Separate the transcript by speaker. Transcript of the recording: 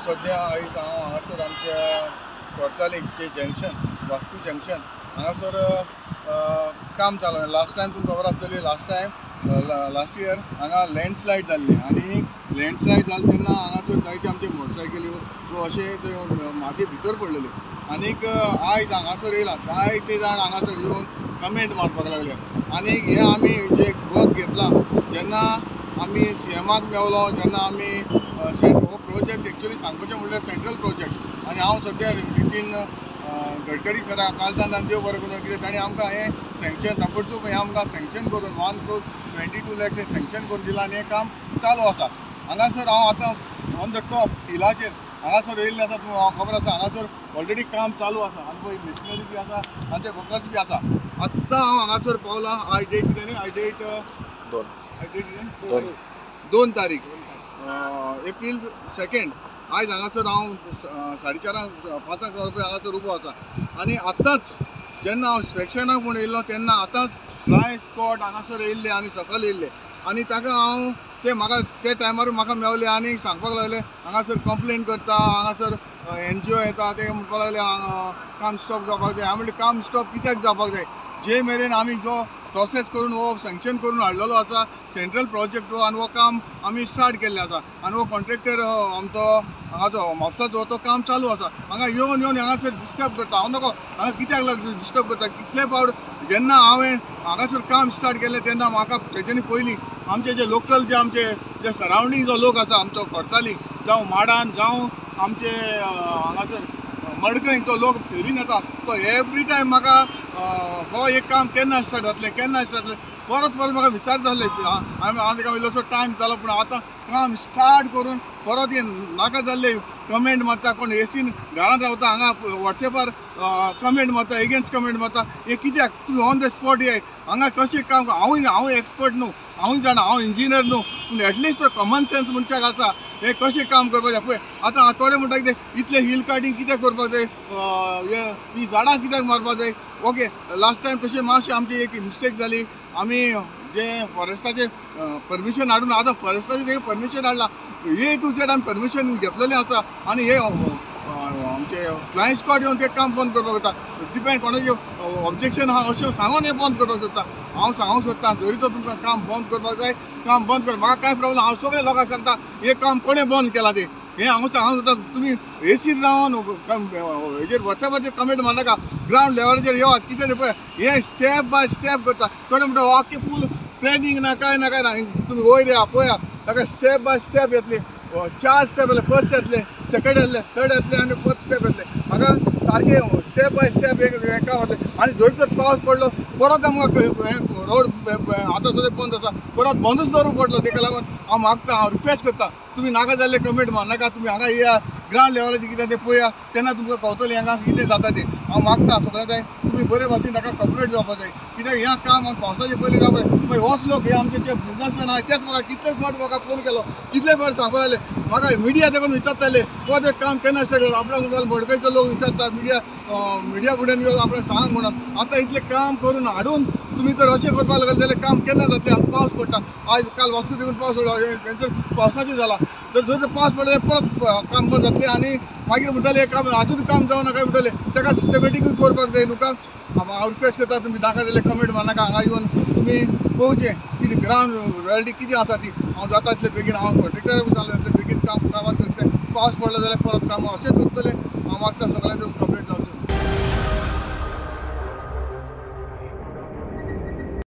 Speaker 1: सद्या आयज हांगासर आमच्या कोर्तालीचे जंक्शन वास्को जंक्शन हांगासर काम चालू लास्ट टायम तुमकां खबर आसतली लास्ट इयर हांगा लँडस्लायड जाल्ली आनी लँडस्लायड जालें तेन्ना हांगासर जायते आमचे मोटरसायकल्यो वो अशे माती भितर पडलेल्यो आनीक आयज हांगासर येयला जायते जाण हांगासर येवन कमेंट मारपाक लागले आनीक हे आमी जे वर्क घेतला जेन्ना आमी सीएमाक मेवलो जेन्ना आमी हो प्रोजेक्ट एक्चुअली सांगपाचें म्हणल्यार सेंट्रल प्रोजेक्ट आनी हांव सद्या नितीन गडकरी सरा कालच्यान देव बरें करून कितें ताणें आमकां हें सँक्शन ताबडतोब हें आमकां सँक्शन करून 1.22 lakhs सँक्शन करून दिलां आनी हें काम चालू आसा हांगासर हांव आतां ऑन द टॉप हिलाचेर हांगासर येयल्लें आसा तुमकां खबर आसा हांगासर ऑलरेडी काम चालू आसा आनी पळय मिशनरी बी आसा तांचे वर्कर्स बी आसा आत्तां हांव हांगासर पावलां आय डेट कितें आय डेट 2 तारीख एप्रील 2 आयज हांगासर हांव 4:30-5 रुपया हांगासर उबो आसा आनी आतांच जेन्ना हांव इन्स्पेक्शनाक म्हूण येयल्लो तेन्ना आतांच फ्लाय स्क्वॉड हांगासर येयल्ले आनी सकयल येयल्ले आनी ताका हांव ते म्हाका ते टायमार म्हाका मेवले आनी सांगपाक लागले हांगासर कंप्लेन करता हांगासर NGO येता ते म्हणपाक लागले काम स्टॉप जावपाक जाय हांवें म्हणलें काम स्टॉप कित्याक जावपाक जाय जे मेरेन आमी जो प्रोसेस करून हो सँक्शन करून हाडलेलो आसा सेंट्रल प्रोजेक्ट हो आनी हो काम आमी स्टार्ट केल्लें आसा आनी हो कॉन्ट्रॅक्टर आमचो हांगाचो म्हापसाचो तो काम चालू आसा हांगा येवन हांगासर डिस्टर्ब करता हांव नाका हांगा कित्याक लागून डिस्टर्ब करता कितले फावट जेन्ना हांवें हांगासर काम स्टार्ट केलें तेन्ना म्हाका तेच्यानी पयलीं आमचे जे लोकल जे सरावंडींग जो लोक आसा आमचो कोर्ताली जावं माडान जावं आमचे हांगासर मडकय तो लोक फेरीन येता तो एवरी टायम म्हाका हो एक काम केन्ना स्टार्ट जातलें परत म्हाका विचार जाल्ले हांवें ताका वयलो असो टायम जालो पूण आतां काम स्टार्ट करून परत हे नाका जाल्ले कमेंट मारता कोण एसीन घरांत रावता हांगा वॉट्सॅपार कमेंट मारता एगेन्स्ट कमेंट मारता हे कित्याक तूं ऑन द स्पॉट ये हांगा कशें काम हांव एक्सपर्ट न्हू हांव जाणा हांव इंजिनियर न्हू पूण एटलिस्ट तो कॉमन सेन्स मनशाक आसा हे कशें काम करपाक जाय पळय आतां थोडे म्हणटा कितें इतले हिल कार्टिंग कित्याक करपाक जाय ही झाडां कित्याक मारपाक जाय ओके लास्ट टायम तशें मातशें आमची एक मिस्टेक जाली आमी जे फॉरेस्टाचे परमिशन हाडून आतां फॉरेस्टाचे परमिशन हाडला A to Z आमी परमिशन घेतलेलें आसा आनी हे आमचे फ्लायंग स्क्वॉड येवन ते काम बंद करपाक जाता डिपेंड कोणाचें ऑब्जेक्शन आहा अशें सांगून हें बंद करपाक सोदता हांव सांगूंक सोदतां जरी तो तुमकां काम बंद करपाक जाय काम बंद कर म्हाका कांय प्रॉब्लम हांव सगळे लोकांक सांगता हे काम कोणें बंद केलां तें हें हांव सोदतां तुमी एसीर रावन हेजेर वॉट्सॅपाचेर कमेंट मारनाका ग्रावंड लेवलाचेर येवात कितें तें पळय हे स्टेप बाय स्टेप करता थोडे म्हणटा ओके फूल प्लॅनिंग ना काय ना तुमी वयर या पळया ताका स्टेप बाय स्टेप येतले 4 स्टेप येतले फर्स्ट येतले सेकंड येतले थर्ड येतले आनी फोर्थ स्टेप येतले म्हाका सारके स्टेप बाय स्टेप हेका वतले आनी जर तर पावस पडलो परत आमकां रोड आतां सुद्दां बंद आसा परत बंदूच दवरूंक पडलो तेका लागून हांव मागता हांव रिक्वेस्ट करता तुमी नाका जाल्ले कमेंट मारनाका तुमी हांगा येया ग्रावंड लेवलाचेर कितें तें पळया तेन्ना तुमकां कळटलें हांगा कितें जाता तें हांव मागता सगळ्यां जाय तुमी बरे भाशेन ताका कॉपरेट जावपाक जाय कित्याक हें काम हांव पावसाचे पयलीं जावपाक पळय होच लोक हे आमचे जे बिजनसमॅन आहा तेच म्हाका कितलेच फावट म्हाका फोन केलो कितले फावट सांगपाक लागले म्हाका मिडिया देखून विचारताले हो ते काम केन्ना स्टार्ट केलो आपणाक मडकयचो लोक विचारता मिडिया फुड्यान येवन आपणाक सांग म्हणून आतां इतलें काम करून हाडून तुमी जर अशें करपाक लागले जाल्यार काम केन्ना जातलें आतां पावस पडटा आयज काल वास्को देखून पावस पडलो पावसाचें जाला जर पावस पडलो परत काम बंद जातलें आनी मागीर म्हणटाले काम आजून काम जावना काय म्हणटाले ताका सिस्टमॅटिकूय करपाक जाय न्हू काम हांव रिक्वेस्ट करता तुमी नाका जाल्यार कमेंट मारनाका हांगा येवन तुमी पळोवचें कितें ग्रावंड रियलिटी कितें आसा ती हांव जाता तितले बेगीन हांव कॉन्ट्रॅक्टराक सांगलें बेगीन काम कामाक करता पावस पडलो जाल्यार परत काम अशेंच उरतलें हांव मागता सगळ्यांक कमेंट